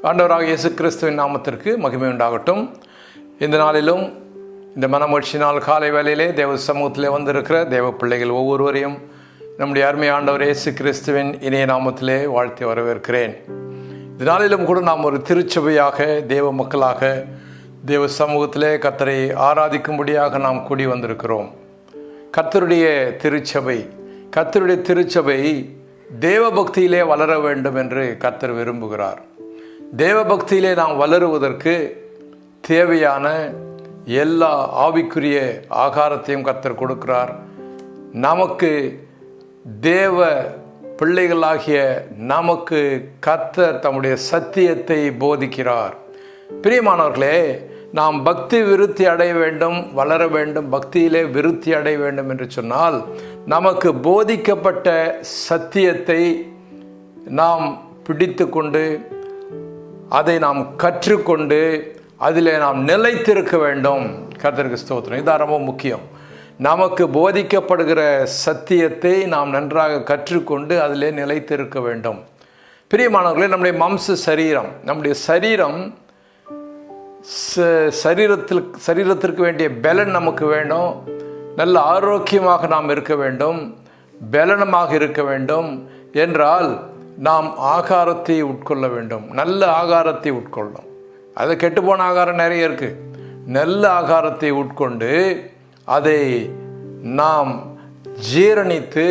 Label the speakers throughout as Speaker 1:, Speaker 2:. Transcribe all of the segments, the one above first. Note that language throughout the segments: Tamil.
Speaker 1: ஆண்டவராக இயேசு கிறிஸ்துவின் நாமத்திற்கு மகிமை உண்டாகட்டும். இந்த நாளிலும் இந்த மனமகிழ்ச்சி நாள் காலை வேளையிலே தேவ சமூகத்திலே வந்திருக்கிற தேவ பிள்ளைகள் ஒவ்வொருவரையும் நம்முடைய அருமை ஆண்டவர் இயேசு கிறிஸ்துவின் இணைய நாமத்திலே வாழ்த்தி வரவேற்கிறேன். இந்த நாளிலும் கூட நாம் ஒரு திருச்சபையாக தேவ மக்களாக தேவ சமூகத்திலே கர்த்தரை ஆராதிக்கும்படியாக நாம் கூடி வந்திருக்கிறோம். கர்த்தருடைய திருச்சபை தேவ பக்தியிலே வளர வேண்டும் என்று கர்த்தர் விரும்புகிறார். தேவ பக்தியிலே நாம் வளருவதற்கு தேவையான எல்லா ஆவிக்குரிய ஆகாரத்தையும் கர்த்தர் கொடுக்கிறார். நமக்கு தேவ பிள்ளைகளாகிய நமக்கு கர்த்தர் தம்முடைய சத்தியத்தை போதிக்கிறார். பிரியமானவர்களே, நாம் பக்தி விருத்தி அடைய வேண்டும், வளர வேண்டும், பக்தியிலே விருத்தி அடைய வேண்டும் என்று சொன்னால் நமக்கு போதிக்கப்பட்ட சத்தியத்தை நாம் பிடித்து கொண்டு அதை நாம் கற்றுக்கொண்டு அதிலே நாம் நிலைத்திருக்க வேண்டும். கர்த்தருக்கு ஸ்தோத்திரம். இது ரொம்ப முக்கியம். நமக்கு போதிக்கப்படுகிற சத்தியத்தை நாம் நன்றாக கற்றுக்கொண்டு அதிலே நிலைத்திருக்க வேண்டும். பிரியமானவர்களே, நம்முடைய நம்முடைய சரீரத்திற்கு வேண்டிய பலன் நமக்கு வேணும். நல்ல ஆரோக்கியமாக நாம் இருக்க வேண்டும், பலனமாக இருக்க வேண்டும் என்றால் நாம் ஆகாரத்தை உட்கொள்ள வேண்டும். நல்ல ஆகாரத்தை உட்கொள்ளணும். அது கெட்டுப்போன ஆகாரம் நிறைய இருக்குது. நல்ல ஆகாரத்தை உட்கொண்டு அதை நாம் ஜீரணித்து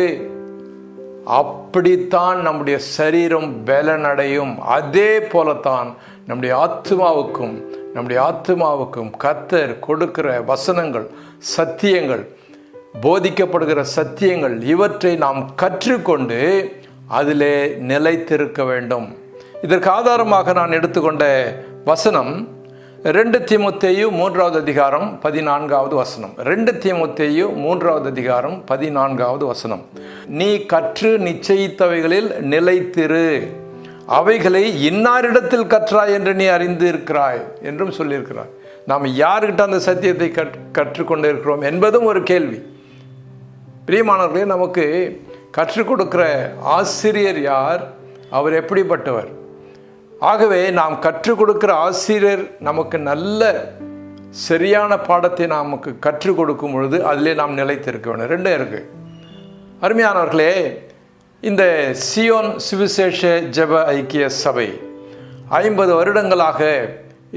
Speaker 1: அப்படித்தான் நம்முடைய சரீரம் பலனடையும். அதே போலத்தான் நம்முடைய ஆத்துமாவுக்கும் கர்த்தர் கொடுக்கிற வசனங்கள், சத்தியங்கள், போதிக்கப்படுகிற சத்தியங்கள், இவற்றை நாம் கற்றுக்கொண்டு அதிலே நிலைத்திருக்க வேண்டும். இதற்கு ஆதாரமாக நான் எடுத்துக்கொண்ட வசனம் 2 தீமோத்தேயு 3வது அதிகாரம் 14வது வசனம். 2 தீமோத்தேயு 3வது அதிகாரம் 14வது வசனம். நீ கற்று நிச்சயித்தவைகளில் நிலைத்திரு, அவைகளை இன்னாரிடத்தில் கற்றாய் என்று நீ அறிந்து இருக்கிறாய் என்றும் சொல்லியிருக்கிறார். நாம் யார்கிட்ட அந்த சத்தியத்தை கற்றுக்கொண்டு இருக்கிறோம் என்பதும் ஒரு கேள்வி. பிரியமானவர்களே, நமக்கு கற்றுக் கொடுக்கிற ஆசிரியர் யார்? அவர் எப்படிப்பட்டவர்? ஆகவே நாம் கற்றுக் கொடுக்கிற ஆசிரியர் நமக்கு நல்ல சரியான பாடத்தை நமக்கு கற்றுக் கொடுக்கும் பொழுது அதிலே நாம் நிலைத்திருக்க வேண்டும். 2 இருக்கு. அருமையானவர்களே, இந்த சியோன் சுவிசேஷ ஜெப ஐக்கிய சபை 50 வருடங்களாக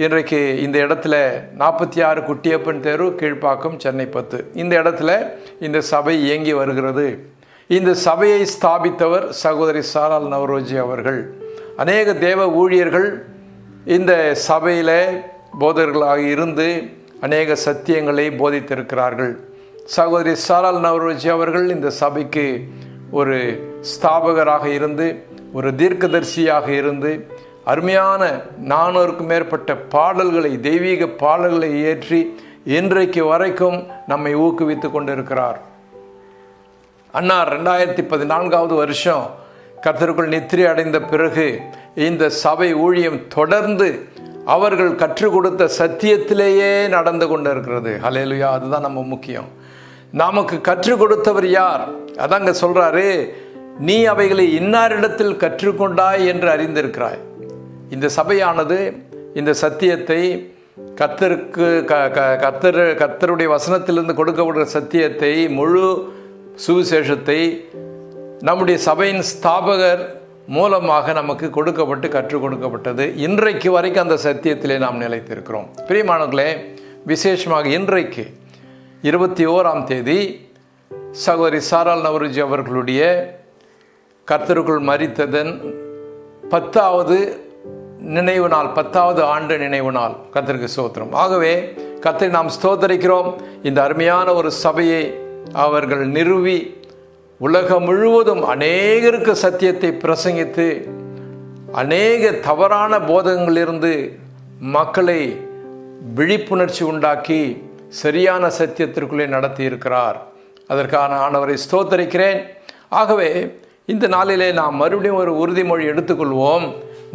Speaker 1: இன்றைக்கு இந்த இடத்துல 46 குட்டியப்பன் தெரு, கீழ்ப்பாக்கம், சென்னை 10 இந்த இடத்துல இந்த சபை இயங்கி வருகிறது. இந்த சபையை ஸ்தாபித்தவர் சகோதரி சாரால் நவரோஜி அவர்கள். அநேக தேவ ஊழியர்கள் இந்த சபையில் போதகர்களாக இருந்து அநேக சத்தியங்களை போதித்திருக்கிறார்கள். சகோதரி சாரால் நவரோஜி அவர்கள் இந்த சபைக்கு ஒரு ஸ்தாபகராக இருந்து, ஒரு தீர்க்கதரிசியாக இருந்து, அருமையான 400க்கும் மேற்பட்ட பாடல்களை, தெய்வீக பாடல்களை இயற்றி இன்றைக்கு வரைக்கும் நம்மை ஊக்குவித்து கொண்டிருக்கிறார். அன்னார் 2014வது வருஷம் கர்த்தருக்குள் நித்திரை அடைந்த பிறகு இந்த சபை ஊழியம் தொடர்ந்து அவர்கள் கற்றுக் கொடுத்த சத்தியத்திலேயே நடந்து கொண்டு இருக்கிறது. ஹல்லேலூயா. அதுதான் நம்ம முக்கியம். நமக்கு கற்றுக் கொடுத்தவர் யார்? அதாங்க சொல்றாரு, நீ அவைகளை இன்னாரிடத்தில் கற்றுக்கொண்டாய் என்று அறிந்திருக்கிறாய். இந்த சபையானது இந்த சத்தியத்தை கர்த்தருடைய வசனத்திலிருந்து கொடுக்கப்படுகிற சத்தியத்தை, முழு சுவிசேஷத்தை நம்முடைய சபையின் ஸ்தாபகர் மூலமாக நமக்கு கற்றுக் கொடுக்கப்பட்டது. இன்றைக்கு வரைக்கும் அந்த சத்தியத்திலே நாம் நிலைத்திருக்கிறோம். பிரியமானவர்களே, விசேஷமாக இன்றைக்கு 21ஆம் தேதி சகோதரி சாரால் நவரோஜி அவர்களுடைய கர்த்தருக்குள் மரித்ததன் 10வது நினைவு நாள், 10வது ஆண்டு நினைவு நாள். கர்த்தருக்கு ஸ்தோத்திரம். ஆகவே கர்த்தரை நாம் ஸ்தோத்தரிக்கிறோம். இந்த அருமையான ஒரு சபையை அவர்கள் நிறுவி உலகம் முழுவதும் அநேகருக்கு சத்தியத்தை பிரசங்கித்து அநேக தவறான போதகங்களிலிருந்து மக்களை விழிப்புணர்ச்சி உண்டாக்கி சரியான சத்தியத்திற்குள்ளே நடத்தி இருக்கிறார். அதற்கான ஆண்டவரை ஸ்தோத்தரிக்கிறேன். ஆகவே இந்த நாளிலே நாம் மறுபடியும் ஒரு உறுதிமொழி எடுத்துக்கொள்வோம்.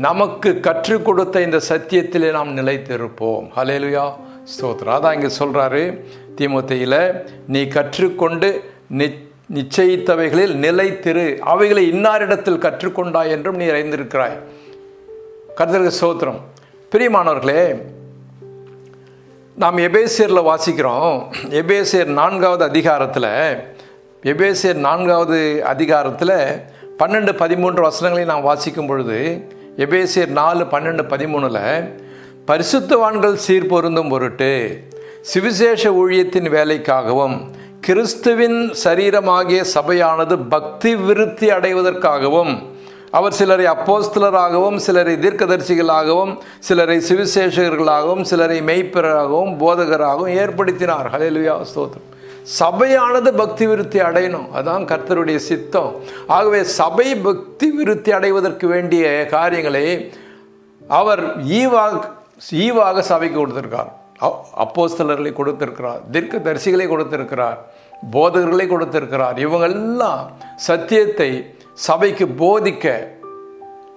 Speaker 1: நமக்கு கற்றுக் கொடுத்த இந்த சத்தியத்திலே நாம் நிலைத்திருப்போம். ஹல்லேலூயா, ஸ்தோத்திரம். அதான் இங்கே சொல்கிறாரு தீமோத்தேயில, நீ கற்றுக்கொண்டு நிச்சயித்தவைகளில் நிலைத்திரு, அவைகளை இன்னாரிடத்தில் கற்றுக்கொண்டாய் என்றும் நீ அறிந்திருக்கிறாய். கர்த்தருக்கு ஸ்தோத்திரம். பிரியமானவர்களே, நாம் எபேசியரில் வாசிக்கிறோம். எபேசியர் 4வது அதிகாரத்தில் 12-13 வசனங்களை நாம் வாசிக்கும் பொழுது, எபேசியர் 4:12-13 பரிசுத்தவான்கள் சீர்பொருந்தும் பொருட்டு சுவிசேஷ ஊழியத்தின் வேலைக்காகவும் கிறிஸ்துவின் சரீரமாகிய சபையானது பக்தி விருத்தி அடைவதற்காகவும் அவர் சிலரை அப்போஸ்தலராகவும், சிலரை தீர்க்கதரிசிகளாகவும், சிலரை சுவிசேஷகர்களாகவும், சிலரை மெய்ப்பராகவும், போதகராகவும் ஏற்படுத்தினார். ஹல்லேலூயா, ஸ்தோத்திரம். சபையானது பக்தி விருத்தி அடையணும், அதான் கர்த்தருடைய சித்தம். ஆகவே சபை பக்தி விருத்தி அடைவதற்கு வேண்டிய காரியங்களை அவர் ஈவாக சபைக்கு கொடுத்திருக்கார். அப்போஸ்தலர்களை கொடுத்திருக்கிறார், தீர்க்கதரிசிகளை கொடுத்திருக்கிறார், போதகர்களை கொடுத்திருக்கிறார். இவங்கெல்லாம் சத்தியத்தை சபைக்கு போதிக்க.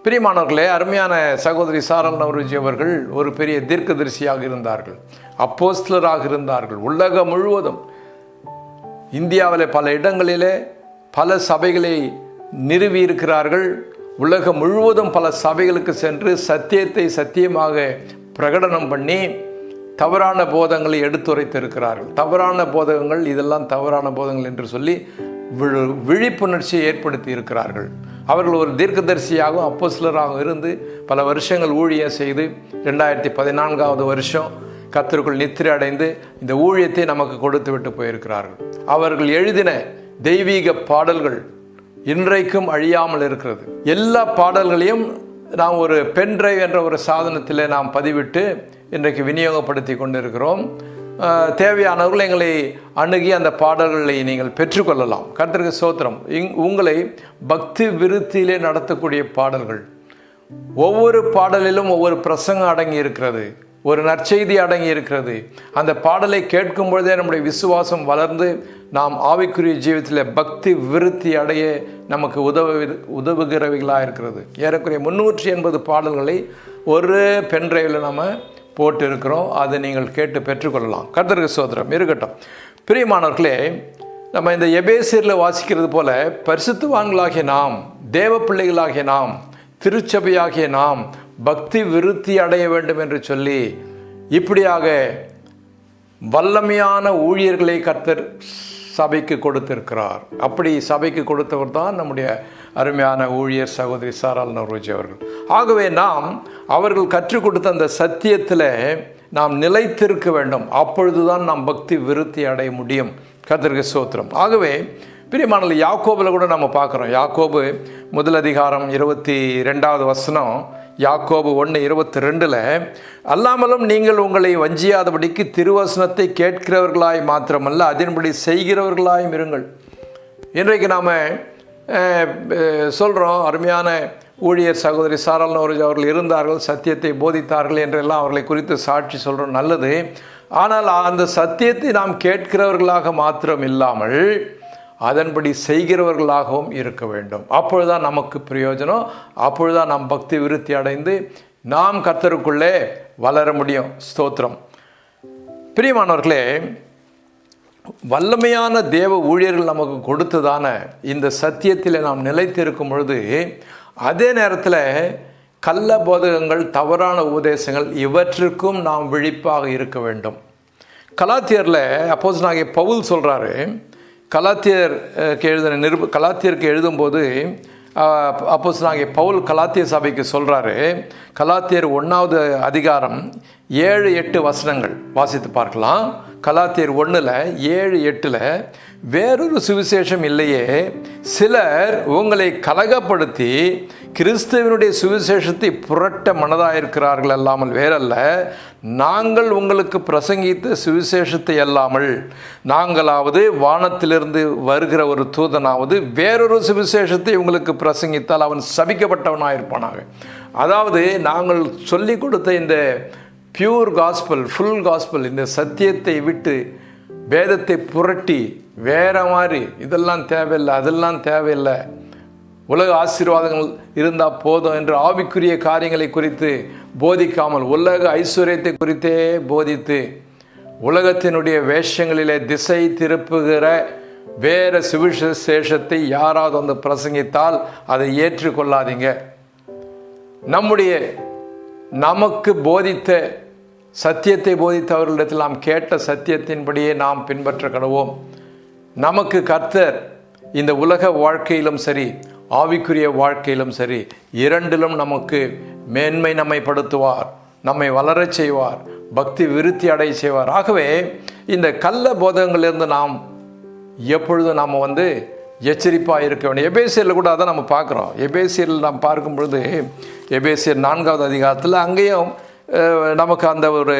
Speaker 1: பிரியமானவர்களே, அருமையான சகோதரி சாரல் நவரோஜி அவர்கள் ஒரு பெரிய தீர்க்கதரிசியாக இருந்தார்கள், அப்போஸ்தலராக இருந்தார்கள். உலகம் முழுவதும், இந்தியாவில் பல இடங்களிலே பல சபைகளை நிறுவி இருக்கிறார்கள். உலகம் முழுவதும் பல சபைகளுக்கு சென்று சத்தியத்தை சத்தியமாக பிரகடனம் பண்ணி தவறான போதங்களை எடுத்துரைத்திருக்கிறார்கள். தவறான போதகங்கள், இதெல்லாம் தவறான போதகங்கள் என்று சொல்லி விழிப்புணர்ச்சியை ஏற்படுத்தி இருக்கிறார்கள். அவர்கள் ஒரு தீர்க்கதரிசியாகவும் அப்போஸ்தலராகவும் இருந்து பல வருஷங்கள் ஊழியம் செய்து 2014வது வருஷம் கர்த்தருக்குள் நித்திரை அடைந்து இந்த ஊழியத்தை நமக்கு கொடுத்து விட்டு போயிருக்கிறார்கள். அவர்கள் எழுதின தெய்வீக பாடல்கள் இன்றைக்கும் அழியாமல் இருக்கிறது. எல்லா பாடல்களையும் நாம் ஒரு பென்ட்ரைவ் என்ற ஒரு சாதனத்தில் நாம் பதிவிட்டு இன்றைக்கு விநியோகப்படுத்தி கொண்டிருக்கிறோம். தேவையானவர்கள் எங்களை அணுகி அந்த பாடல்களை நீங்கள் பெற்றுக்கொள்ளலாம். கர்த்தருக்கு ஸ்தோத்திரம். உங்களை பக்தி விருத்தியிலே நடத்தக்கூடிய பாடல்கள், ஒவ்வொரு பாடலிலும் ஒவ்வொரு பிரசங்கம் அடங்கி இருக்கிறது, ஒரு நற்செய்தி அடங்கி இருக்கிறது. அந்த பாடலை கேட்கும் பொழுதே நம்முடைய விசுவாசம் வளர்ந்து நாம் ஆவிக்குரிய ஜீவிதத்தில் பக்தி விருத்தி அடைய நமக்கு உதவுகிறவைகளாக இருக்கிறது. ஏறக்குறைய 380 பாடல்களை ஒரு பென்ட்ரைவில் நம்ம போட்டு இருக்கிறோம். அதை நீங்கள் கேட்டு பெற்றுக்கொள்ளலாம். கர்த்தருக்கு ஸ்தோத்திரம் இருக்கட்டும். பிரியமானவர்களே, நம்ம இந்த எபேசியரில் வாசிக்கிறது போல பரிசுத்தவான்களாகிய நாம், தேவ பிள்ளைகளாகிய நாம், திருச்சபையாகிய நாம் பக்தி விருத்தி அடைய வேண்டும் என்று சொல்லி இப்படியாக வல்லமையான ஊழியர்களை கர்த்தர் சபைக்கு கொடுத்திருக்கிறார். அப்படி சபைக்கு கொடுத்தவர் தான் நம்முடைய அருமையான ஊழியர் சகோதரி சாரால் நவரோஜி அவர்கள். ஆகவே நாம் அவர்கள் கற்றுக் கொடுத்த அந்த சத்தியத்தில் நாம் நிலைத்திருக்க வேண்டும். அப்பொழுதுதான் நாம் பக்தி விருத்தி அடைய முடியும். கர்த்தருக்கு ஸ்தோத்திரம். ஆகவே பிரியமானவர்களே, யாக்கோபில் கூட நம்ம பார்க்குறோம். யாக்கோபு 1 அதிகாரம் 22வது வசனம், யாக்கோபு 1:22 அல்லாமலும் நீங்கள் உங்களை வஞ்சியாதபடிக்கு திருவசனத்தை கேட்கிறவர்களாய் மாத்திரமல்ல அதன்படி செய்கிறவர்களாயும் இருங்கள். இன்றைக்கு நாம் சொல்கிறோம், அருமையான ஊழியர் சகோதரி சாரால் நவரோஜி அவர்கள் இருந்தார்கள், சத்தியத்தை போதித்தார்கள் என்றெல்லாம் அவர்களை குறித்து சாட்சி சொல்கிறோம், நல்லது. ஆனால் அந்த சத்தியத்தை நாம் கேட்கிறவர்களாக மாத்திரம் இல்லாமல் அதன்படி செய்கிறவர்களாகவும் இருக்க வேண்டும். அப்பொழுதுதான் நமக்கு பிரயோஜனம். அப்பொழுதுதான் நாம் பக்தி விருத்தி அடைந்து நாம் கர்த்தருக்குள்ளே வளர முடியும். ஸ்தோத்திரம். பிரியமானவர்களே, வல்லமையான தேவ ஊழியர்கள் நமக்கு கொடுத்ததான இந்த சத்தியத்தில் நாம் நிலைத்திருக்கும் பொழுது, அதே நேரத்தில் கள்ள போதகங்கள், தவறான உபதேசங்கள், இவற்றுக்கும் நாம் விழிப்பாக இருக்க வேண்டும். கலாத்தியரில் அப்போஸ்தலனாகிய பவுல் சொல்கிறாரு, கலாத்தியருக்கு எழுதும்போது அப்போஸ்தலனாகிய பவுல் கலாத்திய சபைக்கு சொல்கிறாரு. கலாத்தியர் 1வது அதிகாரம் 7-8 வசனங்கள் வாசித்து பார்க்கலாம். கலாத்தியர் 1:7-8 வேறொரு சுவிசேஷம் இல்லையே, சிலர் உங்களை கலகப்படுத்தி கிறிஸ்துவனுடைய சுவிசேஷத்தை புரட்ட மனதாயிருக்கிறார்கள் அல்லாமல் வேறல்ல. நாங்கள் உங்களுக்கு பிரசங்கித்த சுவிசேஷத்தை அல்லாமல் நாங்களாவது வானத்திலிருந்து வருகிற ஒரு தூதனாவது வேறொரு சுவிசேஷத்தை உங்களுக்கு பிரசங்கித்தால் அவன் சபிக்கப்பட்டவனாயிருப்பானாக. அதாவது நாங்கள் சொல்லிக் கொடுத்த இந்த பியூர் காஸ்பல், ஃபுல் காஸ்பல், இந்த சத்தியத்தை விட்டு வேதத்தை புரட்டி வேற மாதிரி இதெல்லாம் தேவையில்லை, அதெல்லாம் தேவையில்லை, உலக ஆசீர்வாதங்கள் இருந்தால் போதும் என்று ஆவிக்குரிய காரியங்களை குறித்து போதிக்காமல் உலக ஐஸ்வர்யத்தை குறித்தே போதித்து உலகத்தினுடைய வேஷங்களிலே திசை திருப்புகிற வேற சுவிசேஷத்தை யாராவது வந்து பிரசங்கித்தால் அதை ஏற்றுக்கொள்ளாதீங்க. நம்முடைய நமக்கு போதித்த சத்தியத்தை போதித்தவர்களிடத்தில் நாம் கேட்ட சத்தியத்தின்படியே நாம் பின்பற்ற கடவோம். நமக்கு கர்த்தர் இந்த உலக வாழ்க்கையிலும் சரி, ஆவிக்குரிய வாழ்க்கையிலும் சரி, இரண்டிலும் நமக்கு மேன்மை நம்மைப்படுத்துவார், நம்மை வளரச் செய்வார், பக்தி விருத்தி அடைய செய்வார். ஆகவே இந்த கள்ள போதகங்களிலிருந்து நாம் எப்பொழுதும் நாம் எச்சரிப்பாக இருக்க வேண்டும். எபேசியரில் கூட அதை நம்ம பார்க்குறோம். எபேசியரில் நாம் பார்க்கும் பொழுது எபேசியர் 4வது அதிகாரத்தில் அங்கேயும் நமக்கு அந்த ஒரு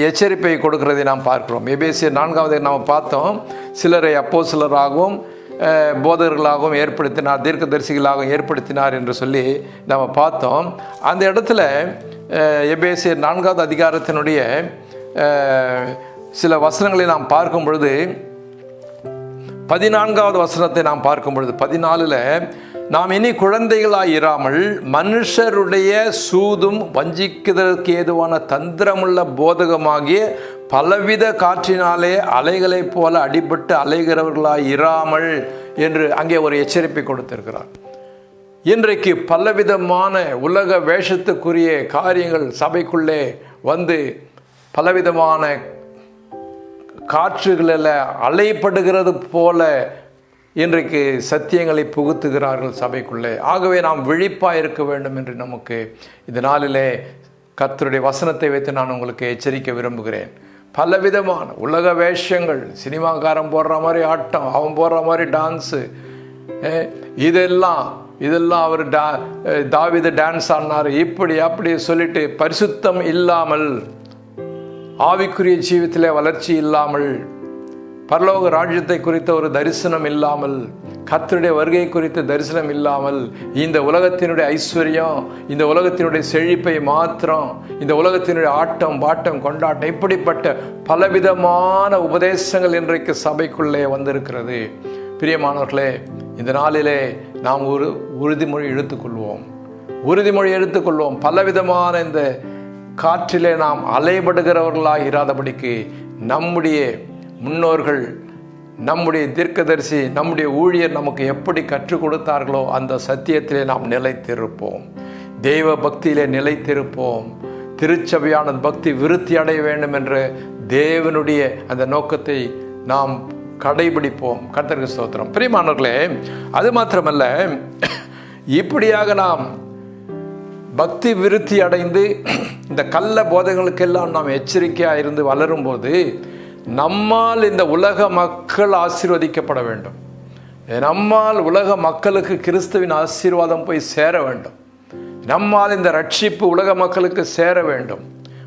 Speaker 1: எச்சரிப்பை கொடுக்கிறதை நாம் பார்க்கிறோம். எபேசியர் 4வது நாம் பார்த்தோம், சிலரை அப்போஸ்தலராகவும் போதகர்களாகவும் ஏற்படுத்தினார், தீர்க்கதரிசிகளாகவும் ஏற்படுத்தினார் என்று சொல்லி நம்ம பார்த்தோம். அந்த இடத்துல எபேசியர் 4வது அதிகாரத்தினுடைய சில வசனங்களை நாம் பார்க்கும் பொழுது 14வது வசனத்தை நாம் பார்க்கும் பொழுது 14ல், நாம் இனி குழந்தைகளாய் இராமல் மனுஷருடைய சூதும் வஞ்சிக்குதற்கு ஏதுவான தந்திரமுள்ள போதகமாகிய பலவித காற்றினாலே அலைகளைப் போல அடிபட்டு அலைகிறவர்களாய் இராமல் என்று அங்கே ஒரு எச்சரிப்பை கொடுத்திருக்கிறார். இன்றைக்கு பலவிதமான உலக வேஷத்துக்குரிய காரியங்கள் சபைக்குள்ளே பலவிதமான காற்றுகளில் அலைப்படுகிறது போல இன்றைக்கு சத்தியங்களை புகுத்துகிறார்கள் சபைக்குள்ளே. ஆகவே நாம் விழிப்பாக இருக்க வேண்டும் என்று நமக்கு இந்த நாளிலே கர்த்தருடைய வசனத்தை வைத்து நான் உங்களுக்கு எச்சரிக்க விரும்புகிறேன். பலவிதமான உலக வேஷங்கள், சினிமாக்காரன் போடுற மாதிரி ஆட்டம், அவன் போடுற மாதிரி டான்ஸு, இதெல்லாம் அவர் தாவீது டான்ஸ் ஆடினார், இப்படி அப்படி சொல்லிட்டு பரிசுத்தம் இல்லாமல், ஆவிக்குரிய ஜீவித்திலே வளர்ச்சி இல்லாமல், பரலோக ராஜ்யத்தை குறித்த ஒரு தரிசனம் இல்லாமல், கர்த்தருடைய வருகை குறித்த தரிசனம் இல்லாமல், இந்த உலகத்தினுடைய ஐஸ்வர்யம், இந்த உலகத்தினுடைய செழிப்பை மாத்திரம், இந்த உலகத்தினுடைய ஆட்டம் பாட்டம் கொண்டாட்டம், இப்படிப்பட்ட பலவிதமான உபதேசங்கள் இன்றைக்கு சபைக்குள்ளே வந்திருக்கிறது. பிரியமானவர்களே, இந்த நாளிலே நாம் ஒரு உறுதிமொழி எடுத்துக்கொள்வோம். பலவிதமான இந்த காற்றிலே நாம் அலைபடுகிறவர்களாக இராதபடிக்கு நம்முடைய முன்னோர்கள், நம்முடைய தீர்க்கதரிசி, நம்முடைய ஊழியர் நமக்கு எப்படி கற்றுக் கொடுத்தார்களோ அந்த சத்தியத்திலே நாம் நிலைத்திருப்போம், தெய்வ பக்தியிலே நிலைத்திருப்போம். திருச்சபையான பக்தி விருத்தி அடைய வேண்டும் என்ற தேவனுடைய அந்த நோக்கத்தை நாம் கடைபிடிப்போம். கர்த்தருக்கு ஸ்தோத்திரம். பிரியமானவர்களே, அது மாத்திரமல்ல, இப்படியாக நாம் பக்தி விருத்தி அடைந்து இந்த கள்ள போதங்களுக்கெல்லாம் நாம் எச்சரிக்கையாக இருந்து வளரும்போது நம்மால் இந்த உலக மக்கள் ஆசீர்வதிக்கப்பட வேண்டும். நம்மால் உலக மக்களுக்கு கிறிஸ்துவின் ஆசீர்வாதம் போய் சேர வேண்டும். நம்மால் இந்த ரட்சிப்பு உலக மக்களுக்கு சேர வேண்டும்.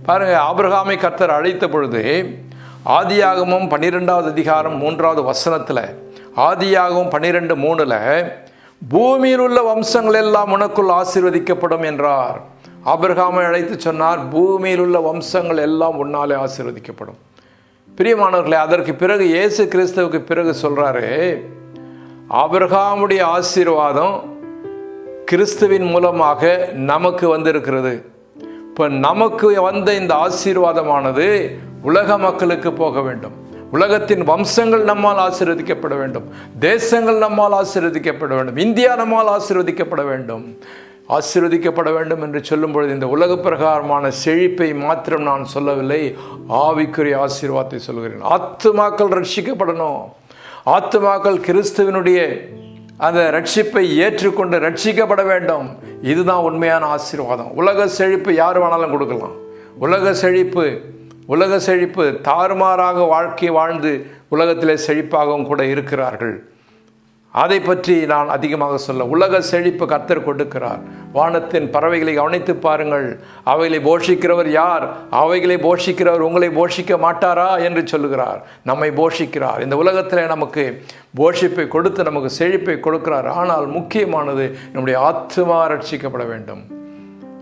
Speaker 1: பாருங்கள், ஆபிரகாமை கர்த்தர் அழைத்த பொழுது ஆதியாகமம் 12வது அதிகாரம் 3வது வசனத்தில், ஆதியாகமம் 12:3, பூமியில் உள்ள வம்சங்கள் எல்லாம் உனக்குள் ஆசீர்வதிக்கப்படும் என்றார். ஆபிரகாமை அழைத்து சொன்னார், பூமியில் உள்ள வம்சங்கள் எல்லாம் உன்னாலே ஆசீர்வதிக்கப்படும். பிரியமானவர்களே, அதற்கு பிறகு இயேசு கிறிஸ்துவுக்கு பிறகு சொல்றாரு, ஆபிரகாமுடைய ஆசீர்வாதம் கிறிஸ்துவின் மூலமாக நமக்கு வந்திருக்கிறது. இப்போ நமக்கு வந்த இந்த ஆசீர்வாதமானது உலக மக்களுக்கு போக வேண்டும். உலகத்தின் வம்சங்கள் நம்மால் ஆசீர்வதிக்கப்பட வேண்டும், தேசங்கள் நம்மால் ஆசீர்வதிக்கப்பட வேண்டும், இந்தியா நம்மால் ஆசீர்வதிக்கப்பட வேண்டும். ஆசீர்வதிக்கப்பட வேண்டும் என்று சொல்லும் பொழுது இந்த உலக பிரகாரமான செழிப்பை மாத்திரம் நான் சொல்லவில்லை, ஆவிக்குரிய ஆசீர்வாதத்தை சொல்கிறேன். ஆத்துமாக்கள் ரட்சிக்கப்படணும். ஆத்துமாக்கள் கிறிஸ்துவனுடைய அந்த ரட்சிப்பை ஏற்றுக்கொண்டு ரட்சிக்கப்பட வேண்டும். இதுதான் உண்மையான ஆசீர்வாதம். உலக செழிப்பு யார் வேணாலும் கொடுக்கலாம். உலக செழிப்பு தாறுமாறாக வாழ்க்கை வாழ்ந்து உலகத்திலே செழிப்பாகவும் கூட இருக்கிறார்கள். அதை பற்றி நான் அதிகமாக சொல்ல, உலக செழிப்பு கர்த்தர் கொடுக்கிறார். வானத்தின் பறவைகளை கவனித்து பாருங்கள், அவைகளை போஷிக்கிறவர் யார்? அவைகளை போஷிக்கிறவர் உங்களை போஷிக்க மாட்டாரா என்று சொல்லுகிறார். நம்மை போஷிக்கிறார். இந்த உலகத்தில் நமக்கு போஷிப்பை கொடுத்து நமக்கு செழிப்பை கொடுக்கிறார். ஆனால் முக்கியமானது நம்முடைய ஆத்துமா ரட்சிக்கப்பட வேண்டும்.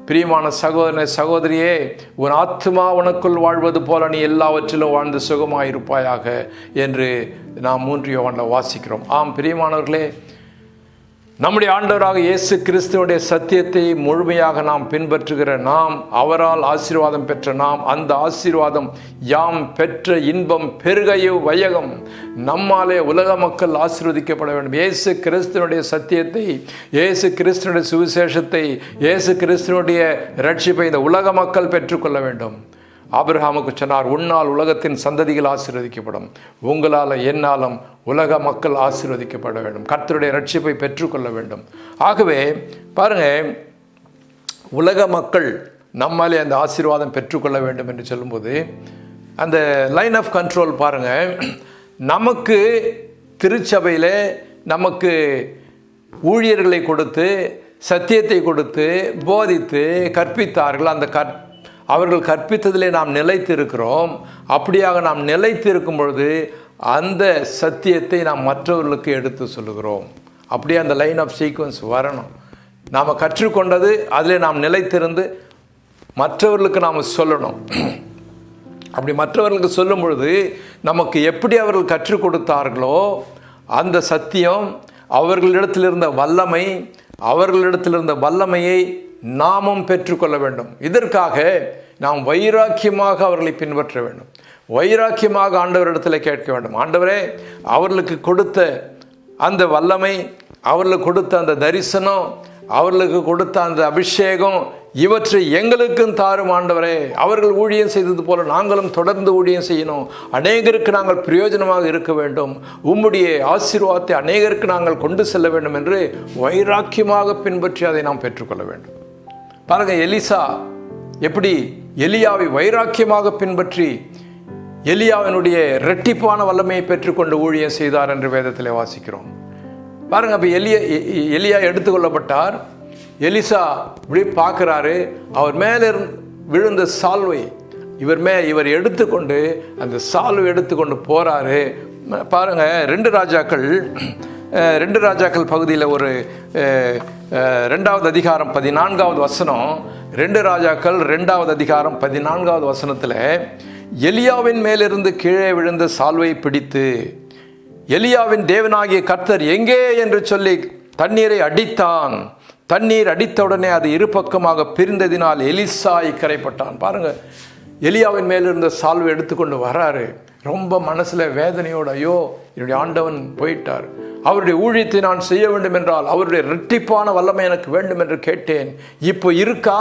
Speaker 1: பிரியமான சகோதரனே, சகோதரியே, உன் ஆத்துமா உனக்குள் வாழ்வது போல நீ எல்லாவற்றிலும் வாழ்ந்து சுகமாயிருப்பாயாக என்று நாம் 3 யோவானில் வாசிக்கிறோம். ஆம் பிரியமானவர்களே, நம்முடைய ஆண்டவராக இயேசு கிறிஸ்துவுடைய சத்தியத்தை முழுமையாக நாம் பின்பற்றுகிற நாம், அவரால் ஆசீர்வாதம் பெற்ற நாம், அந்த ஆசீர்வாதம் யாம் பெற்ற இன்பம் பெருகையோ வையகம், நம்மாலே உலக மக்கள் ஆசீர்வதிக்கப்பட வேண்டும். இயேசு கிறிஸ்துவனுடைய சத்தியத்தை, இயேசு கிறிஸ்துவனுடைய சுவிசேஷத்தை, இயேசு கிறிஸ்துவனுடைய ரட்சிப்பை இந்த உலக மக்கள் பெற்றுக்கொள்ள வேண்டும். ஆபிரகாமுக்கு சொன்னார், உன்னால் உலகத்தின் சந்ததிகள் ஆசீர்வதிக்கப்படும், உங்களால் என்னாலும் உலக மக்கள் ஆசீர்வதிக்கப்பட வேண்டும், கர்த்தருடைய ரட்சிப்பை பெற்றுக்கொள்ள வேண்டும். ஆகவே பாருங்க, உலக மக்கள் நம்மாலே அந்த ஆசீர்வாதம் பெற்றுக்கொள்ள வேண்டும் என்று சொல்லும்போது அந்த லைன் ஆஃப் கண்ட்ரோல் பாருங்க. நமக்கு திருச்சபையில் நமக்கு ஊழியர்களை கொடுத்து சத்தியத்தை கொடுத்து போதித்து கற்பித்தார்கள். அந்த அவர்கள் கற்பித்ததிலே நாம் நிலைத்து இருக்கிறோம். அப்படியாக நாம் நிலைத்து இருக்கும் பொழுது அந்த சத்தியத்தை நாம் மற்றவர்களுக்கு எடுத்து சொல்லுகிறோம். அப்படியே அந்த லைன் ஆஃப் சீக்வன்ஸ் வரணும். நாம் கற்றுக்கொண்டது அதிலே நாம் நிலைத்திருந்து மற்றவர்களுக்கு நாம் சொல்லணும். அப்படி மற்றவர்களுக்கு சொல்லும் பொழுது நமக்கு எப்படி அவர்கள் கற்றுக் கொடுத்தார்களோ அந்த சத்தியம், அவர்களிடத்தில் இருந்த வல்லமை, அவர்களிடத்தில் இருந்த வல்லமையை நாமும் பெற்றுக்கொள்ள வேண்டும். இதற்காக நாம் வைராக்கியமாக அவர்களை பின்பற்ற வேண்டும். வைராக்கியமாக ஆண்டவரிடத்தில் கேட்க வேண்டும். ஆண்டவரே, அவர்களுக்கு கொடுத்த அந்த வல்லமை, அவர்களுக்கு கொடுத்த அந்த தரிசனம், அவர்களுக்கு கொடுத்த அந்த அபிஷேகம், இவற்றை எங்களுக்கும் தாரும் ஆண்டவரே. அவர்கள் ஊழியம் செய்தது போல நாங்களும் தொடர்ந்து ஊழியம் செய்யணும். அநேகருக்கு நாங்கள் பிரயோஜனமாக இருக்க வேண்டும். உம்முடைய ஆசீர்வாதத்தை அநேகருக்கு நாங்கள் கொண்டு செல்ல வேண்டும் என்று வைராக்கியமாக பின்பற்றி அதை நாம் பெற்றுக்கொள்ள வேண்டும். பாருங்க, எலிசா எப்படி எலியாவை வைராக்கியமாக பின்பற்றி எலியாவினுடைய இரட்டிப்பான வல்லமையை பெற்றுக்கொண்டு ஊழியம் செய்தார் என்று வேதத்தில் வாசிக்கிறோம். பாருங்க, அப்போ எலியா எடுத்துக்கொள்ளப்பட்டார். எலிசா இப்படி பார்க்குறாரு, அவர் மேலே விழுந்த சால்வை இவர் எடுத்துக்கொண்டு அந்த சால்வை எடுத்துக்கொண்டு போகிறாரு. பாருங்க, ரெண்டு ராஜாக்கள் பகுதியில் ஒரு 2வது அதிகாரம் 14வது வசனம், 2 ராஜாக்கள் 2வது அதிகாரம் 14வது வசனத்தில், எலியாவின் மேலிருந்து கீழே விழுந்த சால்வை பிடித்து எலியாவின் தேவனாகிய கர்த்தர் எங்கே என்று சொல்லி தண்ணீரை அடித்தான். தண்ணீர் அடித்தவுடனே அது இரு பக்கமாக பிரிந்ததினால் எலிசா இக்கரைப்பட்டான். பாருங்க, எலியாவின் மேலிருந்த சால்வை எடுத்துக்கொண்டு வராரு. ரொம்ப மனசில் வேதனையோடு, ஐயோ என்னுடைய ஆண்டவன் போயிட்டார், அவருடைய ஊழியத்தை நான் செய்ய வேண்டும் என்றால் அவருடைய இரட்டிப்பான வல்லமை எனக்கு வேண்டும் என்று கேட்டேன். இப்போ இருக்கா,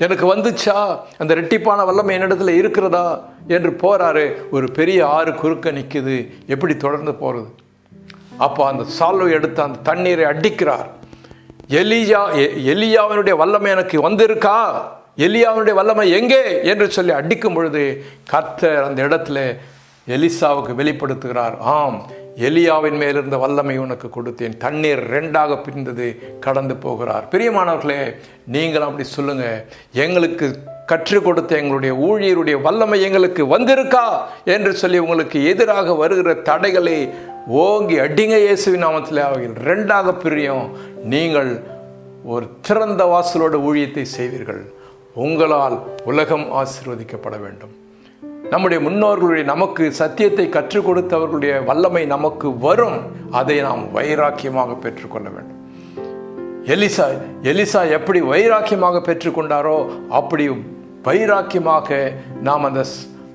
Speaker 1: எனக்கு வந்துச்சா, அந்த இரட்டிப்பான வல்லமை என்னிடத்தில் இருக்கிறதா என்று போறாரு. ஒரு பெரிய ஆறு குறுக்க நிற்குது, எப்படி தொடர்ந்து போகிறது? அப்போ அந்த சால்வை எடுத்து அந்த தண்ணீரை அடிக்கிறார். எலியாவினுடைய வல்லமை எனக்கு வந்திருக்கா, எலியாவினுடைய வல்லமை எங்கே என்று சொல்லி அடிக்கும் பொழுது கர்த்தர் அந்த இடத்துல எலிசாவுக்கு வெளிப்படுத்துகிறார். ஆம், எலியாவின் மேலிருந்த வல்லமை உனக்கு கொடுத்தேன், தண்ணீர் 2ஆக பிரிந்தது, கடந்து போகிறார். பிரியமானவர்களே, நீங்கள் அப்படி சொல்லுங்க, எங்களுக்கு கற்றுக் கொடுத்த எங்களுடைய ஊழியருடைய வல்லமை எங்களுக்கு வந்திருக்கா என்று சொல்லி உங்களுக்கு எதிராக வருகிற தடைகளை ஓங்கி அடிங்க. இயேசுவின் நாமத்தில் அவைகள் 2ஆக பிரியும். நீங்கள் ஒரு திறந்த வாசலோட ஊழியத்தை செய்வீர்கள். உங்களால் உலகம் ஆசீர்வதிக்கப்பட வேண்டும். நம்முடைய முன்னோர்களுடைய நமக்கு சத்தியத்தை கற்றுக் கொடுத்தவர்களுடைய வல்லமை நமக்கு வரும். அதை நாம் வைராக்கியமாக பெற்றுக்கொள்ள வேண்டும். எலிசா எப்படி வைராக்கியமாக பெற்றுக்கொண்டாரோ அப்படி வைராக்கியமாக நாம் அந்த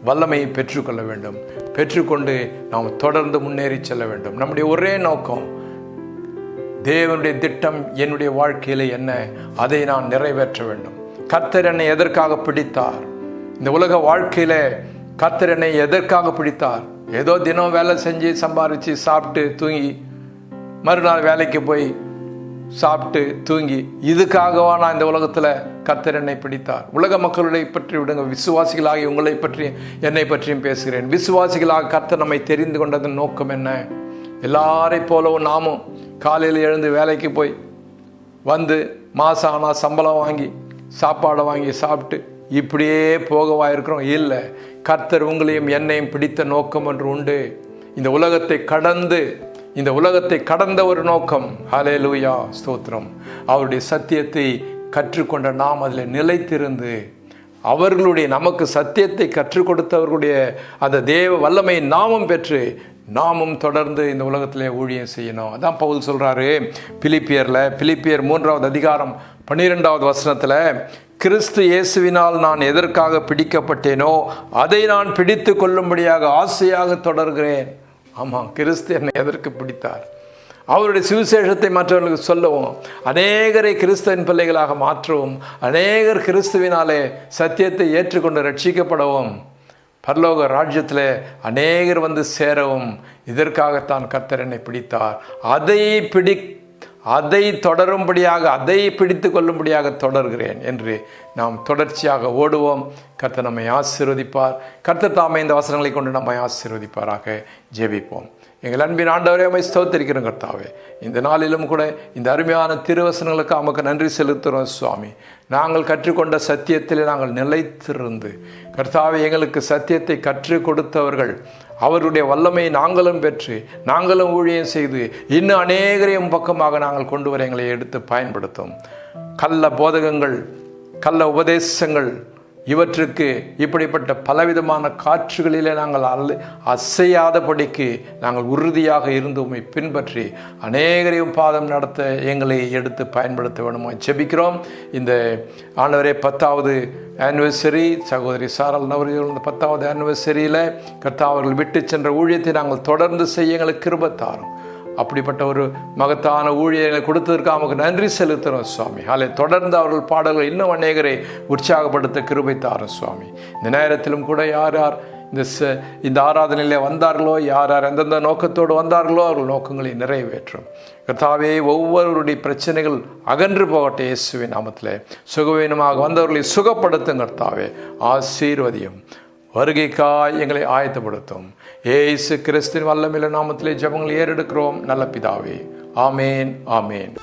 Speaker 1: வல்லமையை பெற்றுக்கொள்ள வேண்டும். பெற்றுக்கொண்டு நாம் தொடர்ந்து முன்னேறி செல்ல வேண்டும். நம்முடைய ஒரே நோக்கம், தேவனுடைய திட்டம் என்னுடைய வாழ்க்கையில் என்ன, அதை நான் நிறைவேற்ற வேண்டும். கர்த்தர் என்னை எதற்காக பிடித்தார்? இந்த உலக வாழ்க்கையில் கர்த்தர் என்னை எதற்காக பிடித்தார்? ஏதோ தினம் வேலை செஞ்சு சம்பாரித்து சாப்பிட்டு தூங்கி மறுநாள் வேலைக்கு போய் சாப்பிட்டு தூங்கி, இதுக்காகவா நான் இந்த உலகத்தில் கர்த்தர் என்னை பிடித்தார்? உலக மக்களை பற்றி விடுங்க, விசுவாசிகளாகி உங்களை பற்றி என்னை பற்றியும் பேசுகிறேன். விசுவாசிகளாக கர்த்தர் நம்மை தெரிந்து கொண்டதன் நோக்கம் என்ன? எல்லாரை போலவும் நாமும் காலையில் எழுந்து வேலைக்கு போய் வந்து மாதம் ஆனால் சம்பளம் வாங்கி சாப்பாடை வாங்கி சாப்பிட்டு இப்படியே போகவா இருக்கிறோம்? இல்லை, கர்த்தர் உங்களையும் என்னையும் பிடித்த நோக்கம் ஒன்று உண்டு. இந்த உலகத்தை கடந்த ஒரு நோக்கம். ஹல்லேலூயா, ஸ்தோத்திரம். அவருடைய சத்தியத்தை கற்றுக்கொண்ட நாம் அதில் நிலைத்திருந்து நமக்கு சத்தியத்தை கற்றுக் கொடுத்தவர்களுடைய அந்த தேவ வல்லமையை நாமும் பெற்று நாமும் தொடர்ந்து இந்த உலகத்திலே ஊழியம் செய்யணும். அதான் பவுல் சொல்கிறாரு பிலிப்பியர் 3வது அதிகாரம் 12வது வசனத்தில், கிறிஸ்து இயேசுவினால் நான் எதற்காக பிடிக்கப்பட்டேனோ அதை நான் பிடித்து கொள்ளும்படியாக ஆசையாக தொடர்கிறேன். ஆமாம், கிறிஸ்து என்னை எதற்கு பிடித்தார்? அவருடைய சுவிசேஷத்தை மற்றவர்களுக்கு சொல்லவும், அநேகரை கிறிஸ்துவின் பிள்ளைகளாக மாற்றவும், அநேகர் கிறிஸ்துவினாலே சத்தியத்தை ஏற்றுக்கொண்டு ரட்சிக்கப்படவும், பரலோக ராஜ்யத்தில் அநேகர் வந்து சேரவும், இதற்காகத்தான் கர்த்தர் என்னை பிடித்தார். அதை தொடரும்படியாக, அதை பிடித்து கொள்ளும்படியாக தொடர்கிறேன் என்று நாம் தொடர்ச்சியாக ஓடுவோம். கர்த்தர் நம்மை ஆசீர்வதிப்பார். கர்த்தர் தாமே இந்த வசனங்களை கொண்டு நம்மை ஆசீர்வதிப்பாராக. ஜெபிப்போம். எங்கள் அன்பின் ஆண்டவரே, உம்மை ஸ்தோத்திரிக்கிறோம் கர்த்தாவே. இந்த நாளிலும் கூட இந்த அருமையான திருவசனங்களுக்கு நமக்கு நன்றி செலுத்துகிறோம் சுவாமி. நாங்கள் கற்றுக்கொண்ட சத்தியத்திலே நாங்கள் நிலைத்திருந்து கர்த்தாவே, எங்களுக்கு சத்தியத்தை கற்றுக் கொடுத்தவர்கள், அவருடைய வல்லமையை நாங்களும் பெற்று நாங்களும் ஊழியம் செய்து இன்னும் அநேகரையும் பக்கமாக நாங்கள் கொண்டு வர எங்களை எடுத்து பயன்படுத்தும். கள்ள போதகங்கள், கள்ள உபதேசங்கள், இவற்றுக்கு இப்படிப்பட்ட பலவிதமான காற்றுகளிலே நாங்கள் அசையாதபடிக்கு நாங்கள் உறுதியாக இருந்து உம்மை பின்பற்றி அநேகரையும் பாதம் நடத்த எங்களை எடுத்து பயன்படுத்த வேண்டுமோ ஜெபிக்கிறோம். இந்த ஆண்டவரே 10வது ஆனிவர்சரி, சகோதரி சாரல் நவர்கள் இந்த 10வது ஆனிவர்சரியில் கர்த்தா அவர்கள் விட்டு சென்ற ஊழியத்தை நாங்கள் தொடர்ந்து செய்ய எங்களுக்கு கிருபை தாரும். அப்படிப்பட்ட ஒரு மகத்தான ஊழியர்களை கொடுத்ததற்காக நமக்கு நன்றி செலுத்துகிறோம் சுவாமி. அதில் தொடர்ந்து அவர்கள் பாடல்கள் இன்னும் அநேகரை உற்சாகப்படுத்த கிருபை தாரும் சுவாமி. இந்த நேரத்திலும் கூட யார் யார் இந்த ஆராதனையில் வந்தார்களோ, யார் யார் எந்தெந்த நோக்கத்தோடு வந்தார்களோ அவர்கள் நோக்கங்களை நிறைவேற்றும். கர்த்தாவே, ஒவ்வொருவருடைய பிரச்சனைகள் அகன்று போகட்டும். இயேசுவின் நாமத்தில் சுகவீனமாக வந்தவர்களை சுகப்படுத்தும் கர்த்தாவே. ஆசீர்வதியும். வருகைக்காய் எங்களை ஆயத்தப்படுத்தும். இயேசு கிறிஸ்துவின் வல்லமையுள்ள நாமத்திலே ஜெபங்களை ஏறெடுக்கிறோம் நல்ல பிதாவே. ஆமேன், ஆமேன்.